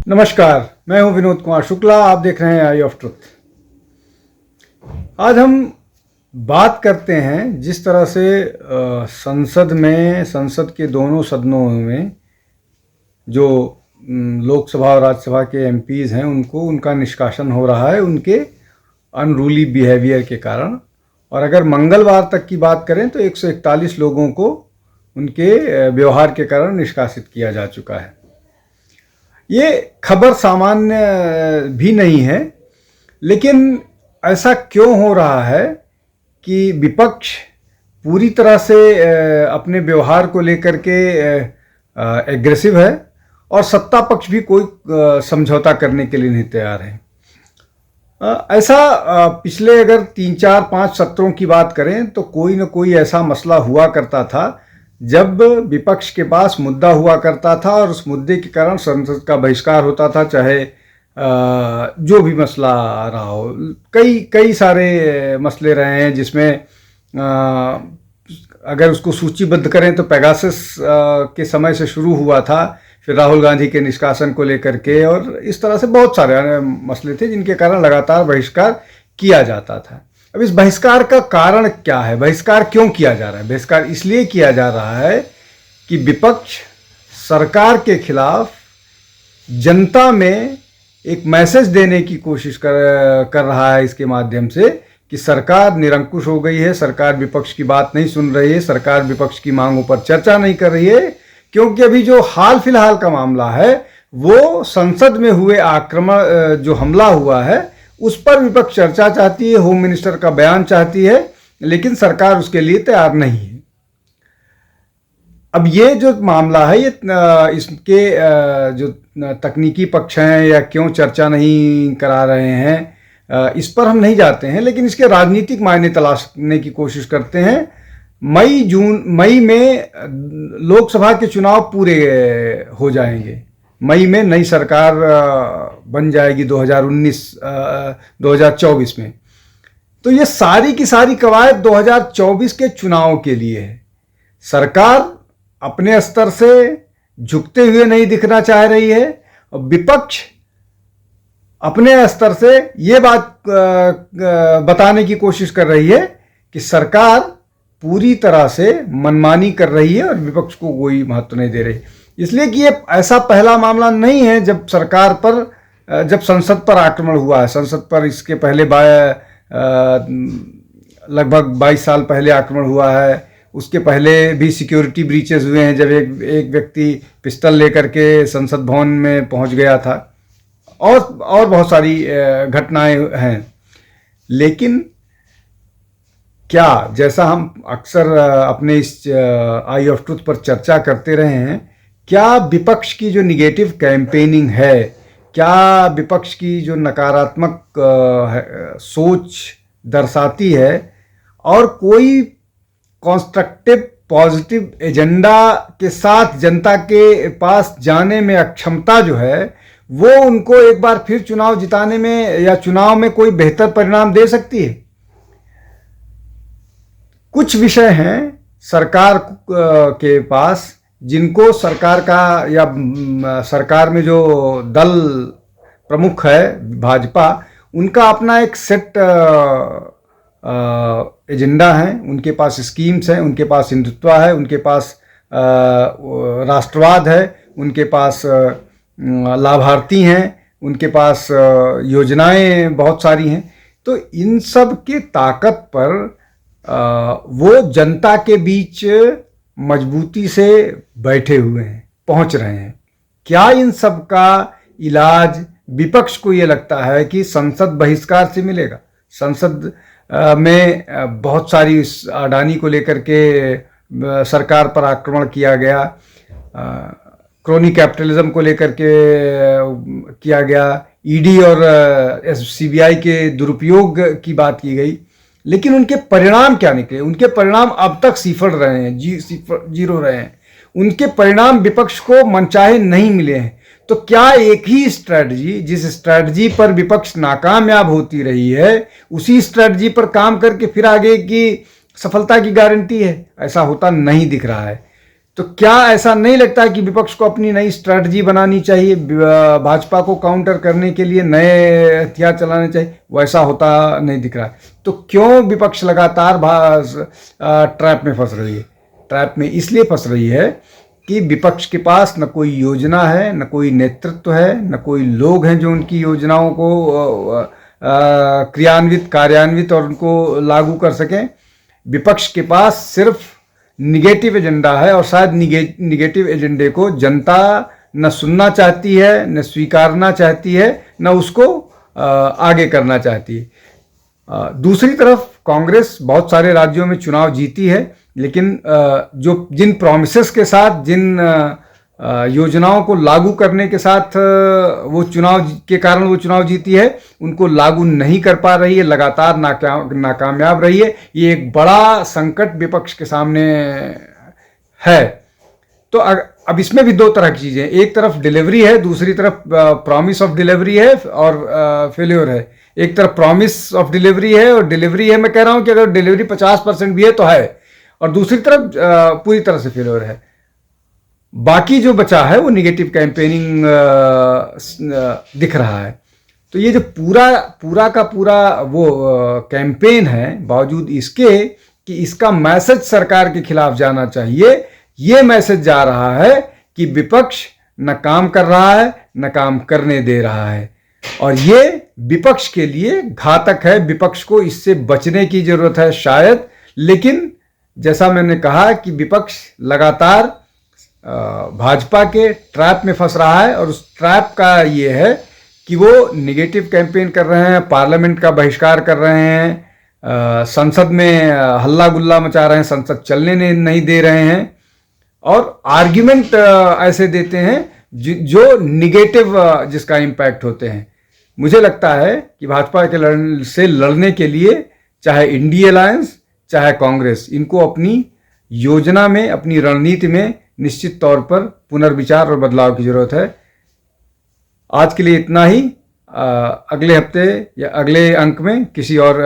नमस्कार, मैं हूं विनोद कुमार शुक्ला। आप देख रहे हैं आई ऑफ ट्रुथ। आज हम बात करते हैं जिस तरह से संसद के दोनों सदनों में जो लोकसभा और राज्यसभा के एमपीज़ हैं उनका निष्कासन हो रहा है उनके अनरूली बिहेवियर के कारण। और अगर मंगलवार तक की बात करें तो 141 लोगों को उनके व्यवहार के कारण निष्कासित किया जा चुका है। ये खबर सामान्य भी नहीं है, लेकिन ऐसा क्यों हो रहा है कि विपक्ष पूरी तरह से अपने व्यवहार को लेकर के एग्रेसिव है और सत्ता पक्ष भी कोई समझौता करने के लिए नहीं तैयार है। ऐसा पिछले अगर 3-4-5 सत्रों की बात करें तो कोई न कोई ऐसा मसला हुआ करता था जब विपक्ष के पास मुद्दा हुआ करता था और उस मुद्दे के कारण संसद का बहिष्कार होता था, चाहे जो भी मसला रहा हो। कई सारे मसले रहे हैं जिसमें अगर उसको सूचीबद्ध करें तो पेगासस के समय से शुरू हुआ था, फिर राहुल गांधी के निष्कासन को लेकर के, और इस तरह से बहुत सारे मसले थे जिनके कारण लगातार बहिष्कार किया जाता था। अब इस बहिष्कार का कारण क्या है? बहिष्कार क्यों किया जा रहा है? बहिष्कार इसलिए किया जा रहा है कि विपक्ष सरकार के खिलाफ जनता में एक मैसेज देने की कोशिश कर रहा है इसके माध्यम से कि सरकार निरंकुश हो गई है, सरकार विपक्ष की बात नहीं सुन रही है, सरकार विपक्ष की मांगों पर चर्चा नहीं कर रही है। क्योंकि अभी जो हाल फिलहाल का मामला है वो संसद में हुए आक्रमण, जो हमला हुआ है उस पर विपक्ष चर्चा चाहती है, होम मिनिस्टर का बयान चाहती है, लेकिन सरकार उसके लिए तैयार नहीं है। अब ये जो मामला है ये इसके जो तकनीकी पक्ष हैं या क्यों चर्चा नहीं करा रहे हैं इस पर हम नहीं जाते हैं, लेकिन इसके राजनीतिक मायने तलाशने की कोशिश करते हैं। मई में लोकसभा के चुनाव पूरे हो जाएंगे, मई में नई सरकार बन जाएगी 2024 में। तो ये सारी की सारी कवायद 2024 के चुनाव के लिए है। सरकार अपने स्तर से झुकते हुए नहीं दिखना चाह रही है और विपक्ष अपने स्तर से ये बात बताने की कोशिश कर रही है कि सरकार पूरी तरह से मनमानी कर रही है और विपक्ष को कोई महत्व नहीं दे रही। इसलिए कि ये ऐसा पहला मामला नहीं है जब जब संसद पर आक्रमण हुआ है। संसद पर इसके पहले लगभग 22 साल पहले आक्रमण हुआ है। उसके पहले भी सिक्योरिटी ब्रीचेस हुए हैं जब एक व्यक्ति पिस्टल लेकर के संसद भवन में पहुंच गया था, और बहुत सारी घटनाएं हैं। लेकिन क्या, जैसा हम अक्सर अपने इस आई ऑफ ट्रुथ पर चर्चा करते रहे हैं, क्या विपक्ष की जो निगेटिव कैंपेनिंग है, क्या विपक्ष की जो नकारात्मक सोच दर्शाती है और कोई कंस्ट्रक्टिव पॉजिटिव एजेंडा के साथ जनता के पास जाने में अक्षमता जो है वो उनको एक बार फिर चुनाव जिताने में या चुनाव में कोई बेहतर परिणाम दे सकती है? कुछ विषय हैं सरकार के पास जिनको सरकार का या सरकार में जो दल प्रमुख है भाजपा, उनका अपना एक सेट एजेंडा है, उनके पास स्कीम्स हैं, उनके पास हिंदुत्व है, उनके पास राष्ट्रवाद है, उनके पास लाभार्थी हैं, उनके पास योजनाएं बहुत सारी हैं। तो इन सब की ताकत पर वो जनता के बीच मजबूती से बैठे हुए हैं, पहुंच रहे हैं। क्या इन सब का इलाज विपक्ष को ये लगता है कि संसद बहिष्कार से मिलेगा? संसद में बहुत सारी अडानी को लेकर के सरकार पर आक्रमण किया गया, क्रोनी कैपिटलिज्म को लेकर के किया गया, ईडी और सीबीआई के दुरुपयोग की बात की गई, लेकिन उनके परिणाम क्या निकले? उनके परिणाम अब तक सिफर रहे हैं, जीरो रहे हैं। उनके परिणाम विपक्ष को मनचाहे नहीं मिले हैं। तो क्या एक ही स्ट्रैटेजी, जिस स्ट्रैटेजी पर विपक्ष नाकामयाब होती रही है, उसी स्ट्रैटेजी पर काम करके फिर आगे की सफलता की गारंटी है? ऐसा होता नहीं दिख रहा है। तो क्या ऐसा नहीं लगता है कि विपक्ष को अपनी नई स्ट्रैटेजी बनानी चाहिए, भाजपा को काउंटर करने के लिए नए हथियार चलाने चाहिए? वैसा होता नहीं दिख रहा है। तो क्यों विपक्ष लगातार ट्रैप में फंस रही है? ट्रैप में इसलिए फंस रही है कि विपक्ष के पास न कोई योजना है, न कोई नेतृत्व है, न कोई लोग हैं जो उनकी योजनाओं को कार्यान्वित और उनको लागू कर सकें। विपक्ष के पास सिर्फ निगेटिव एजेंडा है, और शायद निगेटिव एजेंडे को जनता न सुनना चाहती है, न स्वीकारना चाहती है, न उसको आगे करना चाहती है। दूसरी तरफ कांग्रेस बहुत सारे राज्यों में चुनाव जीती है, लेकिन जिन प्रॉमिसेस के साथ, जिन योजनाओं को लागू करने के साथ वो चुनाव जीती है, उनको लागू नहीं कर पा रही है, लगातार नाकामयाब रही है। ये एक बड़ा संकट विपक्ष के सामने है। तो अब इसमें भी दो तरह की चीजें, एक तरफ डिलीवरी है, दूसरी तरफ प्रॉमिस ऑफ डिलीवरी है और फेल्योर है। एक तरफ प्रॉमिस ऑफ डिलीवरी है और डिलीवरी है, मैं कह रहा हूं कि अगर डिलीवरी 50% भी है तो है, और दूसरी तरफ पूरी तरह से फेल्योर है। बाकी जो बचा है वो निगेटिव कैंपेनिंग दिख रहा है। तो ये जो पूरा का पूरा वो कैंपेन है, बावजूद इसके कि इसका मैसेज सरकार के खिलाफ जाना चाहिए, ये मैसेज जा रहा है कि विपक्ष न काम कर रहा है, न काम करने दे रहा है, और ये विपक्ष के लिए घातक है। विपक्ष को इससे बचने की जरूरत है शायद, लेकिन जैसा मैंने कहा कि विपक्ष लगातार भाजपा के ट्रैप में फंस रहा है, और उस ट्रैप का ये है कि वो निगेटिव कैंपेन कर रहे हैं, पार्लियामेंट का बहिष्कार कर रहे हैं, संसद में हल्ला गुल्ला मचा रहे हैं, संसद चलने नहीं दे रहे हैं, और आर्ग्यूमेंट ऐसे देते हैं जो निगेटिव जिसका इम्पैक्ट होते हैं। मुझे लगता है कि भाजपा से लड़ने के लिए चाहे इंडिया अलायंस चाहे कांग्रेस, इनको अपनी योजना में, अपनी रणनीति में निश्चित तौर पर पुनर्विचार और बदलाव की जरूरत है। आज के लिए इतना ही। अगले हफ्ते या अगले अंक में किसी और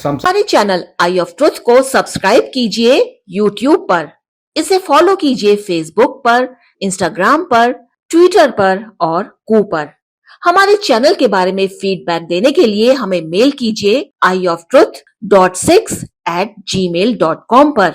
हमारे चैनल आई ऑफ ट्रुथ को सब्सक्राइब कीजिए YouTube पर, इसे फॉलो कीजिए Facebook पर, Instagram पर, Twitter पर और कू पर। हमारे चैनल के बारे में फीडबैक देने के लिए हमें मेल कीजिए ioftruth.6@gmail.com पर।